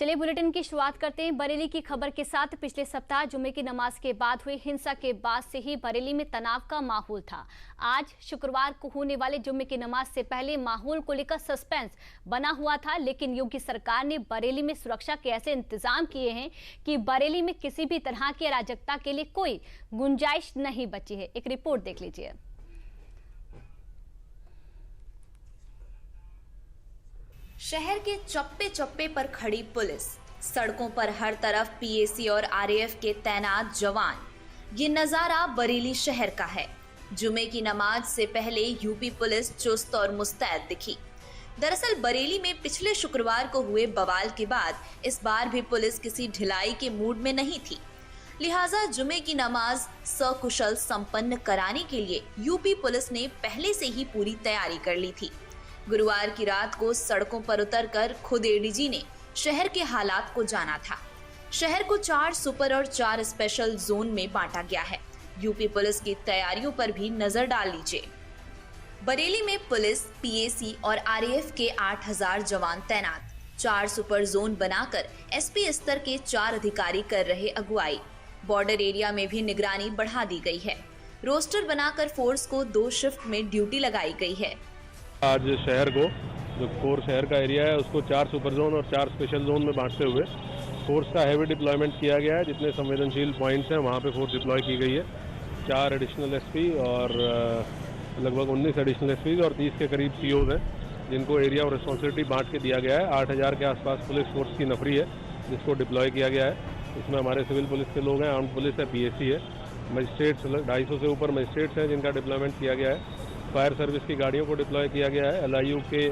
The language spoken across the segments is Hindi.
चलिए बुलेटिन की शुरुआत करते हैं बरेली की खबर के साथ। पिछले सप्ताह जुम्मे की नमाज के बाद हुई हिंसा के बाद से ही बरेली में तनाव का माहौल था। आज शुक्रवार को होने वाले जुम्मे की नमाज से पहले माहौल को लेकर सस्पेंस बना हुआ था, लेकिन योगी सरकार ने बरेली में सुरक्षा के ऐसे इंतजाम किए हैं कि बरेली में किसी भी तरह की अराजकता के लिए कोई गुंजाइश नहीं बची है। एक रिपोर्ट देख लीजिए। शहर के चप्पे चप्पे पर खड़ी पुलिस, सड़कों पर हर तरफ पीएसी और आरएएफ के तैनात जवान, ये नजारा बरेली शहर का है। जुमे की नमाज से पहले यूपी पुलिस चुस्त और मुस्तैद दिखी। दरअसल बरेली में पिछले शुक्रवार को हुए बवाल के बाद इस बार भी पुलिस किसी ढिलाई के मूड में नहीं थी। लिहाजा जुमे की नमाज सकुशल संपन्न कराने के लिए यूपी पुलिस ने पहले से ही पूरी तैयारी कर ली थी। गुरुवार की रात को सड़कों पर उतरकर खुद एडीजी ने शहर के हालात को जाना था। शहर को 4 सुपर और 4 स्पेशल जोन में बांटा गया है। यूपी पुलिस की तैयारियों पर भी नजर डाल लीजिए। बरेली में पुलिस, पीएसी और आरएएफ के 8000 जवान तैनात, 4 सुपर जोन बनाकर एसपी स्तर के 4 अधिकारी कर रहे अगुवाई। बॉर्डर एरिया में भी निगरानी बढ़ा दी गई है। रोस्टर बनाकर फोर्स को 2 शिफ्ट में ड्यूटी लगाई गई है। आज शहर को, जो कोर शहर का एरिया है, उसको 4 सुपर जोन और 4 स्पेशल जोन में बांटते हुए फोर्स का हैवी डिप्लॉयमेंट किया गया है। जितने संवेदनशील पॉइंट्स हैं वहाँ पे फोर्स डिप्लॉय की गई है। 4 एडिशनल एसपी और लगभग 19 एडिशनल एसपी और 30 के करीब सीओज हैं, जिनको एरिया और रिस्पॉन्सिबिलिटी बांट के दिया गया है। 8000 के आसपास पुलिस फोर्स की नफरी है जिसको डिप्लॉय किया गया है। इसमें हमारे सिविल पुलिस के लोग हैं, आर्म्ड पुलिस है, पीएसी है, मजिस्ट्रेट्स 250 से ऊपर मजिस्ट्रेट्स हैं जिनका डिप्लॉयमेंट किया गया है। फायर सर्विस की गाड़ियों को डिप्लॉय किया गया है। एलआईयू के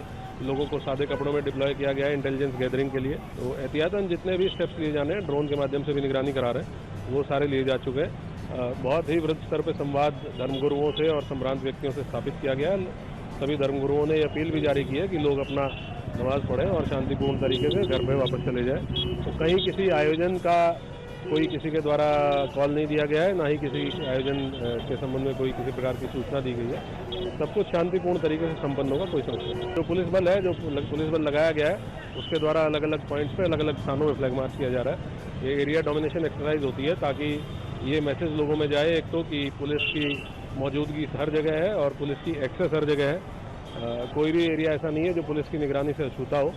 लोगों को सादे कपड़ों में डिप्लॉय किया गया है इंटेलिजेंस गैदरिंग के लिए। तो एहतियातन जितने भी स्टेप्स लिए जाने हैं, ड्रोन के माध्यम से भी निगरानी करा रहे हैं, वो सारे लिए जा चुके हैं। बहुत ही वृहद स्तर पर संवाद धर्मगुरुओं से और संभ्रांत व्यक्तियों से स्थापित किया गया है। सभी धर्मगुरुओं ने अपील भी जारी की है कि लोग अपना नमाज पढ़ें और शांतिपूर्ण तरीके से घर में वापस चले जाएं। तो कहीं किसी आयोजन का कोई किसी के द्वारा कॉल नहीं दिया गया है, ना ही किसी आयोजन के संबंध में कोई किसी प्रकार की सूचना दी गई है। सब कुछ शांतिपूर्ण तरीके से संपन्न होगा, कोई समस्या नहीं। जो पुलिस बल है, जो पुलिस बल लगाया गया है, उसके द्वारा अलग अलग पॉइंट्स पे अलग अलग स्थानों में फ्लैग मार्च किया जा रहा है। ये एरिया डोमिनेशन एक्सरसाइज होती है ताकि ये मैसेज लोगों में जाए, एक तो कि पुलिस की मौजूदगी हर जगह है और पुलिस की एक्सेस हर जगह है। कोई भी एरिया ऐसा नहीं है जो पुलिस की निगरानी से अछूता हो।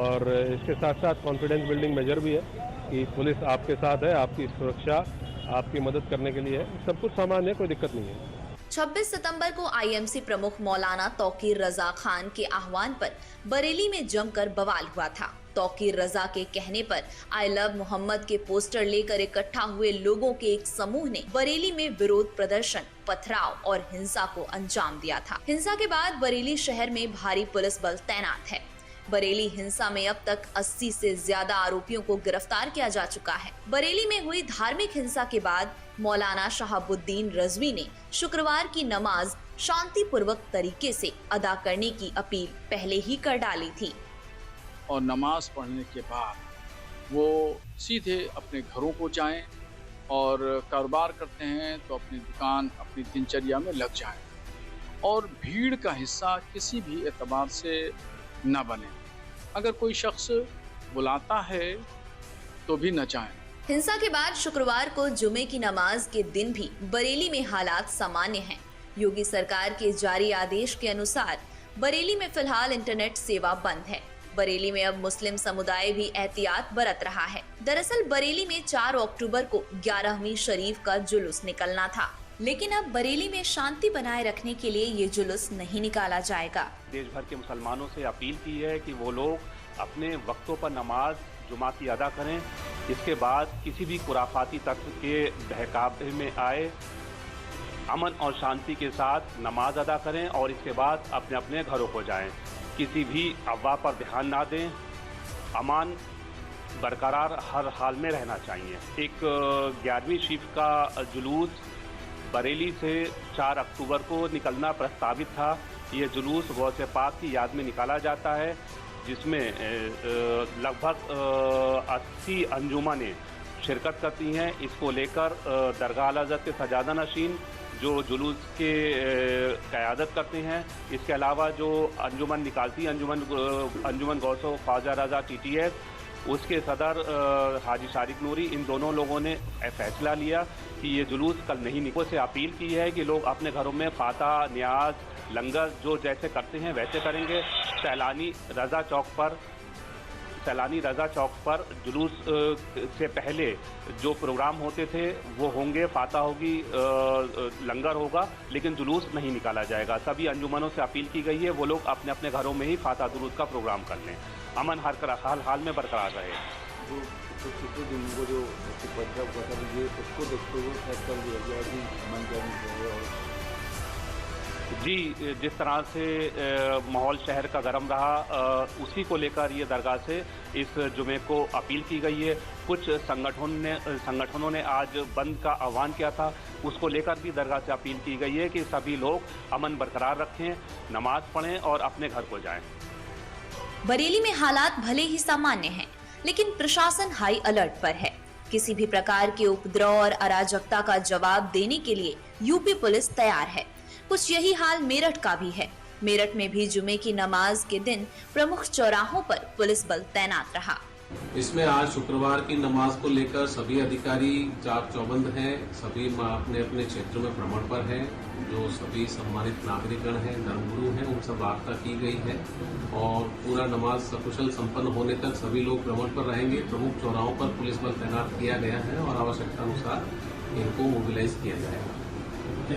और इसके साथ साथ कॉन्फिडेंस बिल्डिंग मेजर भी है कि पुलिस आपके साथ है, आपकी सुरक्षा, आपकी मदद करने के लिए है। सब कुछ सामान्य है, कोई दिक्कत नहीं है। 26 सितंबर को आईएमसी प्रमुख मौलाना तौकीर रजा खान के आह्वान पर बरेली में जमकर बवाल हुआ था। तौकीर रजा के कहने पर आई लव मोहम्मद के पोस्टर लेकर इकट्ठा हुए लोगों के एक समूह ने बरेली में विरोध प्रदर्शन, पथराव और हिंसा को अंजाम दिया था। हिंसा के बाद बरेली शहर में भारी पुलिस बल तैनात है। बरेली हिंसा में अब तक 80 से ज्यादा आरोपियों को गिरफ्तार किया जा चुका है। बरेली में हुई धार्मिक हिंसा के बाद मौलाना शहाबुद्दीन रजवी ने शुक्रवार की नमाज शांतिपूर्वक तरीके से अदा करने की अपील पहले ही कर डाली थी। और नमाज पढ़ने के बाद वो सीधे अपने घरों को जाएं और कारोबार करते हैं तो अपनी दुकान, अपनी दिनचर्या में लग जाएं और भीड़ का हिस्सा किसी भी एतबार से न बने। अगर कोई शख्स बुलाता है तो भी न जाएं। हिंसा के बाद शुक्रवार को जुमे की नमाज के दिन भी बरेली में हालात सामान्य हैं। योगी सरकार के जारी आदेश के अनुसार बरेली में फिलहाल इंटरनेट सेवा बंद है। बरेली में अब मुस्लिम समुदाय भी एहतियात बरत रहा है। दरअसल बरेली में 4 अक्टूबर को 11वीं शरीफ का जुलूस निकलना था, लेकिन अब बरेली में शांति बनाए रखने के लिए ये जुलूस नहीं निकाला जाएगा। देश भर के मुसलमानों से अपील की है कि वो लोग अपने वक्तों पर नमाज जुमा की अदा करें। इसके बाद किसी भी खुराफाती तत्व के बहकावे में आए, अमन और शांति के साथ नमाज अदा करें और इसके बाद अपने अपने घरों को जाएं। किसी भी अफवाह पर ध्यान ना दें। अमान बरकरार हर हाल में रहना चाहिए। एक 11वीं शरीफ का जुलूस बरेली से 4 अक्टूबर को निकलना प्रस्तावित था। ये जुलूस गौसे पाक की याद में निकाला जाता है, जिसमें लगभग 80 अंजुमनें शिरकत करती हैं। इसको लेकर दरगाह आला हज़रत के सजादा नशीन जो जुलूस के क़यादत करते हैं, इसके अलावा जो अंजुमन निकालती है अंजुमन गौसो ख्वाजा रज़ा TTS, उसके सदर हाजी शारिक नूरी, इन दोनों लोगों ने फैसला लिया कि ये जुलूस कल नहीं निकले। से अपील की है कि लोग अपने घरों में फाता, न्याज, लंगर जो जैसे करते हैं वैसे करेंगे। सैलानी रजा चौक पर जुलूस से पहले जो प्रोग्राम होते थे वो होंगे, फाता होगी, लंगर होगा, लेकिन जुलूस नहीं निकाला जाएगा। सभी अंजुमनों से अपील की गई है वो लोग अपने अपने घरों में ही फाता दुरूद का प्रोग्राम कर लें, अमन हाल में बरकरार रहे। जो पिछले दिन को जो उपद्रव हुआ था ये उसको देखते हुए फैसला लिया गया कि अमन जारी और जी, जिस तरह से माहौल शहर का गर्म रहा उसी को लेकर ये दरगाह से इस जुमे को अपील की गई है। कुछ संगठनों ने आज बंद का आह्वान किया था, उसको लेकर भी दरगाह से अपील की गई है कि सभी लोग अमन बरकरार रखें, नमाज पढ़ें और अपने घर को जाएं। बरेली में हालात भले ही सामान्य हैं, लेकिन प्रशासन हाई अलर्ट पर है। किसी भी प्रकार के उपद्रव और अराजकता का जवाब देने के लिए यूपी पुलिस तैयार है। कुछ यही हाल मेरठ का भी है। मेरठ में भी जुमे की नमाज के दिन प्रमुख चौराहों पर पुलिस बल तैनात रहा। इसमें आज शुक्रवार की नमाज को लेकर सभी अधिकारी चाक चौबंद हैं, सभी अपने अपने क्षेत्र में भ्रमण पर हैं। जो सभी सम्मानित नागरिकगण हैं, धर्मगुरु हैं, उन सब वार्ता की गई है और पूरा नमाज सकुशल संपन्न होने तक सभी लोग भ्रमण पर रहेंगे। प्रमुख चौराहों पर पुलिस बल तैनात किया गया है और आवश्यकता अनुसार इनको मोबिलाइज किया जाएगा।